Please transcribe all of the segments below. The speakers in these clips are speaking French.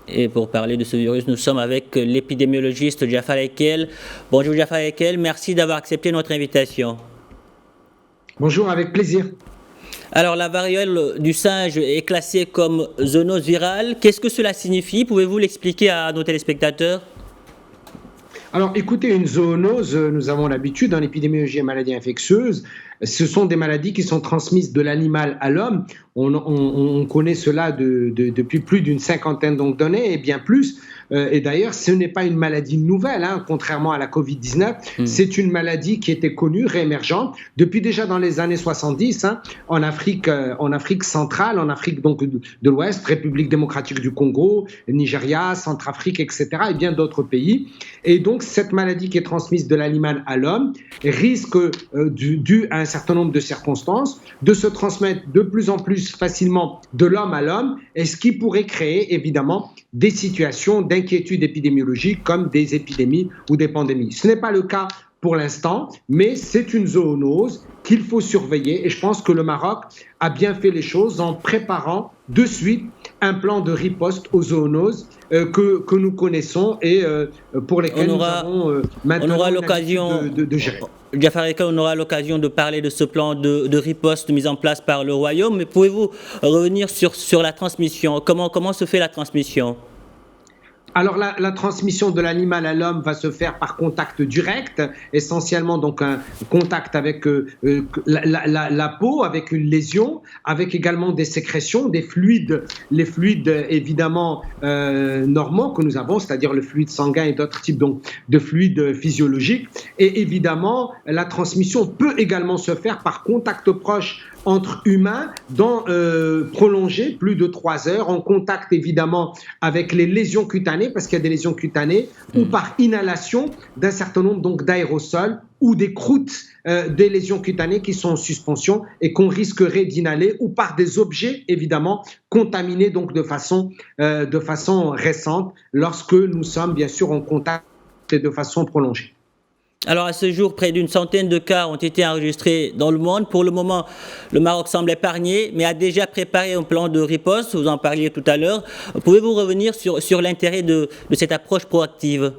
Et pour parler de ce virus, nous sommes avec l'épidémiologiste Jafar Ekel. Bonjour Jafar Ekel, merci d'avoir accepté notre invitation. Bonjour, avec plaisir. Alors, la variole du singe est classée comme zoonose virale. Qu'est-ce que cela signifie? Pouvez-vous l'expliquer à nos téléspectateurs? Alors, écoutez, une zoonose, nous avons l'habitude en épidémiologie et maladies infectieuses, ce sont des maladies qui sont transmises de l'animal à l'homme. On connaît cela depuis plus d'une cinquantaine d'années et bien plus. Et d'ailleurs, ce n'est pas une maladie nouvelle, hein, contrairement à la Covid-19. C'est une maladie qui était connue, réémergente, depuis déjà dans les années 70, hein, en Afrique centrale, en Afrique donc de l'Ouest, République démocratique du Congo, Nigeria, Centrafrique, etc., et bien d'autres pays. Et donc, cette maladie qui est transmise de l'animal à l'homme risque, dû à un certain nombre de circonstances, de se transmettre de plus en plus facilement de l'homme à l'homme, et ce qui pourrait créer évidemment des situations d'inquiétude épidémiologique comme des épidémies ou des pandémies. Ce n'est pas le cas pour l'instant, mais c'est une zoonose qu'il faut surveiller et je pense que le Maroc a bien fait les choses en préparant de suite un plan de riposte aux zoonoses que nous connaissons et pour lesquelles nous avons maintenant l'occasion de gérer. Jafar Ekel, on aura l'occasion de parler de ce plan de riposte mis en place par le Royaume, mais pouvez-vous revenir sur la transmission? Comment se fait la transmission? Alors la transmission de l'animal à l'homme va se faire par contact direct, essentiellement donc un contact avec la peau, avec une lésion, avec également des sécrétions, des fluides, les fluides évidemment normaux que nous avons, c'est-à-dire le fluide sanguin et d'autres types donc, de fluides physiologiques. Et évidemment, la transmission peut également se faire par contact proche entre humains, prolongé plus de 3 heures, en contact évidemment avec les lésions cutanées, parce qu'il y a des lésions cutanées, ou par inhalation d'un certain nombre donc d'aérosols ou des croûtes des lésions cutanées qui sont en suspension et qu'on risquerait d'inhaler, ou par des objets évidemment contaminés donc de façon récente, lorsque nous sommes bien sûr en contact de façon prolongée. Alors à ce jour, près d'une centaine de cas ont été enregistrés dans le monde. Pour le moment, le Maroc semble épargné, mais a déjà préparé un plan de riposte, vous en parliez tout à l'heure. Pouvez-vous revenir sur l'intérêt de cette approche proactive ?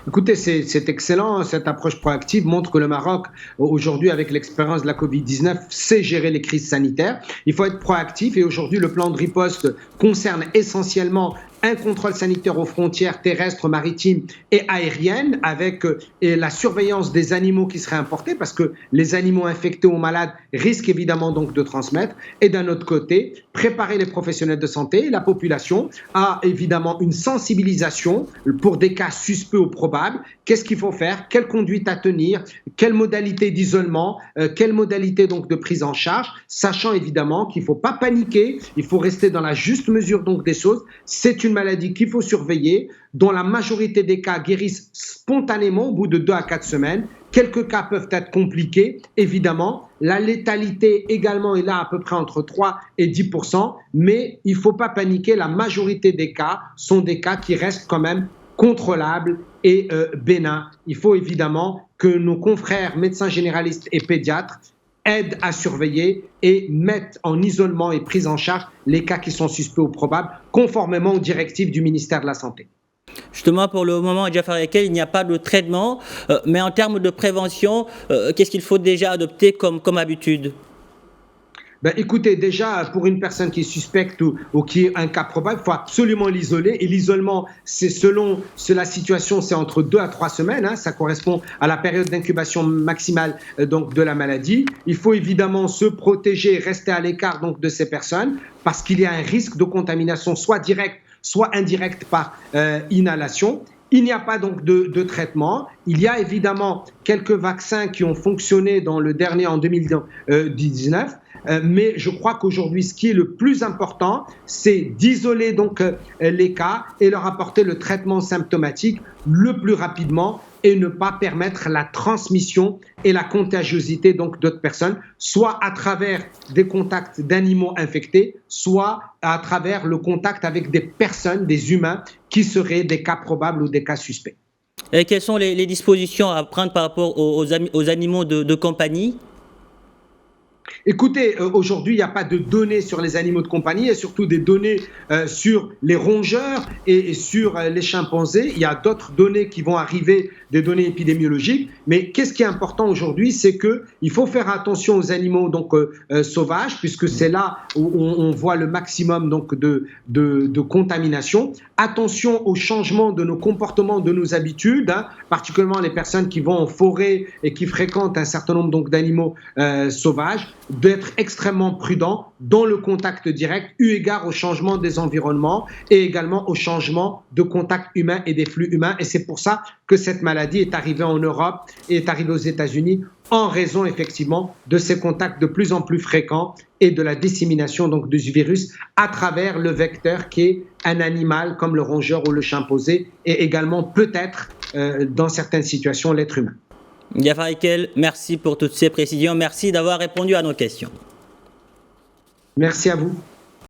Écoutez, c'est excellent. Cette approche proactive montre que le Maroc, aujourd'hui, avec l'expérience de la Covid-19, sait gérer les crises sanitaires. Il faut être proactif et aujourd'hui, le plan de riposte concerne essentiellement un contrôle sanitaire aux frontières terrestres, maritimes et aériennes, avec la surveillance des animaux qui seraient importés, parce que les animaux infectés ou malades risquent évidemment donc de transmettre. Et d'un autre côté, préparer les professionnels de santé, la population, à évidemment une sensibilisation pour des cas suspects ou probables. Qu'est-ce qu'il faut faire? Quelle conduite à tenir? Quelle modalité d'isolement? Quelle modalité donc de prise en charge? Sachant évidemment qu'il ne faut pas paniquer, il faut rester dans la juste mesure donc des choses. C'est une maladie qu'il faut surveiller, dont la majorité des cas guérissent spontanément au bout de 2 à 4 semaines. Quelques cas peuvent être compliqués, évidemment. La létalité également est là à peu près entre 3 et 10%, mais il ne faut pas paniquer. La majorité des cas sont des cas qui restent quand même contrôlables et bénins. Il faut évidemment que nos confrères médecins généralistes et pédiatres aident à surveiller et mettent en isolement et prise en charge les cas qui sont suspects ou probables, conformément aux directives du ministère de la Santé. Justement, pour le moment, Jafar Ekel, il n'y a pas de traitement, mais en termes de prévention, qu'est-ce qu'il faut déjà adopter comme habitude ? Écoutez, déjà, pour une personne qui est suspecte ou qui est un cas probable, il faut absolument l'isoler. Et l'isolement, c'est selon la situation, c'est entre 2 à 3 semaines. Hein, ça correspond à la période d'incubation maximale donc, de la maladie. Il faut évidemment se protéger, rester à l'écart donc, de ces personnes, parce qu'il y a un risque de contamination soit directe, soit indirecte par inhalation. Il n'y a pas donc de traitement. Il y a évidemment quelques vaccins qui ont fonctionné dans le dernier en 2019. Mais je crois qu'aujourd'hui, ce qui est le plus important, c'est d'isoler donc les cas et leur apporter le traitement symptomatique le plus rapidement et ne pas permettre la transmission et la contagiosité donc d'autres personnes, soit à travers des contacts d'animaux infectés, soit à travers le contact avec des personnes, des humains, qui seraient des cas probables ou des cas suspects. Et quelles sont les dispositions à prendre par rapport aux animaux de compagnie ? Écoutez, aujourd'hui, il n'y a pas de données sur les animaux de compagnie et surtout des données sur les rongeurs et sur les chimpanzés. Il y a d'autres données qui vont arriver, des données épidémiologiques. Mais qu'est-ce qui est important aujourd'hui, c'est qu'il faut faire attention aux animaux donc, sauvages, puisque c'est là où on voit le maximum donc, de contamination. Attention au changement de nos comportements, de nos habitudes, hein, particulièrement les personnes qui vont en forêt et qui fréquentent un certain nombre donc, d'animaux sauvages, d'être extrêmement prudent dans le contact direct, eu égard au changement des environnements et également au changement de contact humain et des flux humains. Et c'est pour ça que cette maladie est arrivée en Europe et est arrivée aux États-Unis en raison effectivement de ces contacts de plus en plus fréquents et de la dissémination donc du virus à travers le vecteur qui est un animal comme le rongeur ou le chimpanzé et également peut-être dans certaines situations l'être humain. Jafar Ekel, merci pour toutes ces précisions. Merci d'avoir répondu à nos questions. Merci à vous.